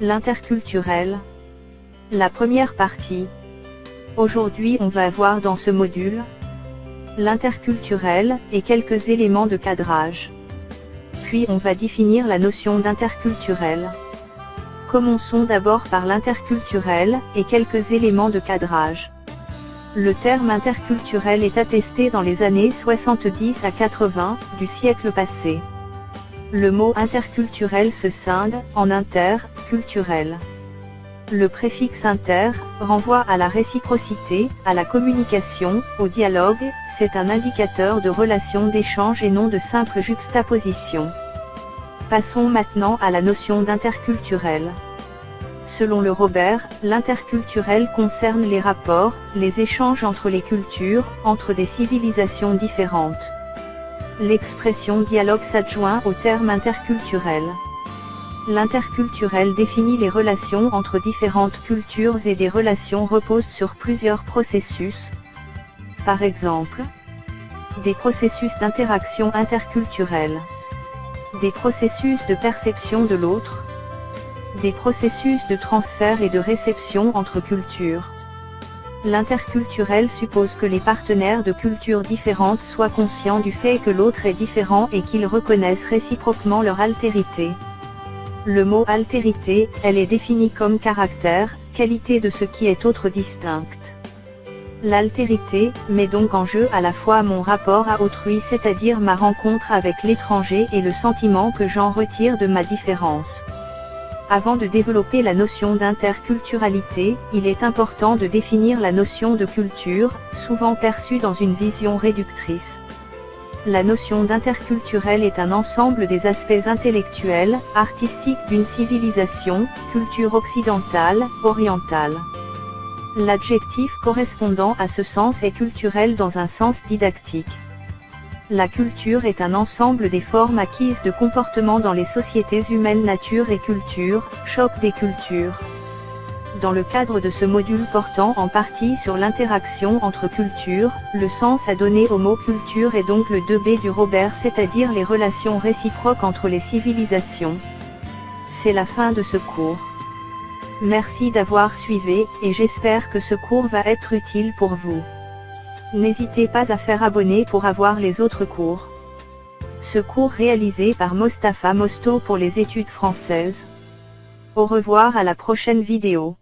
L'interculturel. La première partie. Aujourd'hui on va voir dans ce module l'interculturel et quelques éléments de cadrage. Puis on va définir la notion d'interculturel. Commençons d'abord par l'interculturel et quelques éléments de cadrage. Le terme interculturel est attesté dans les années 70 à 80 du siècle passé. Le mot interculturel se scinde en interculturel. Le préfixe inter renvoie à la réciprocité, à la communication, au dialogue, c'est un indicateur de relation d'échange et non de simple juxtaposition. Passons maintenant à la notion d'interculturel. Selon le Robert, l'interculturel concerne les rapports, les échanges entre les cultures, entre des civilisations différentes. L'expression dialogue s'adjoint au terme interculturel. L'interculturel définit les relations entre différentes cultures et des relations reposent sur plusieurs processus. Par exemple, des processus d'interaction interculturelle, des processus de perception de l'autre, des processus de transfert et de réception entre cultures. L'interculturel suppose que les partenaires de cultures différentes soient conscients du fait que l'autre est différent et qu'ils reconnaissent réciproquement leur altérité. Le mot altérité, elle est définie comme caractère, qualité de ce qui est autre distincte. L'altérité met donc en jeu à la fois mon rapport à autrui, c'est-à-dire ma rencontre avec l'étranger, et le sentiment que j'en retire de ma différence. Avant de développer la notion d'interculturalité, il est important de définir la notion de culture, souvent perçue dans une vision réductrice. La notion d'interculturel est un ensemble des aspects intellectuels, artistiques d'une civilisation, culture occidentale, orientale. L'adjectif correspondant à ce sens est culturel dans un sens didactique. La culture est un ensemble des formes acquises de comportement dans les sociétés humaines. Nature et culture, choc des cultures. Dans le cadre de ce module portant en partie sur l'interaction entre cultures, le sens à donner au mot culture est donc le 2B du Robert, c'est-à-dire les relations réciproques entre les civilisations. C'est la fin de ce cours. Merci d'avoir suivi, et j'espère que ce cours va être utile pour vous. N'hésitez pas à faire abonner pour avoir les autres cours. Ce cours réalisé par Mostafa Mosto pour les études françaises. Au revoir, à la prochaine vidéo.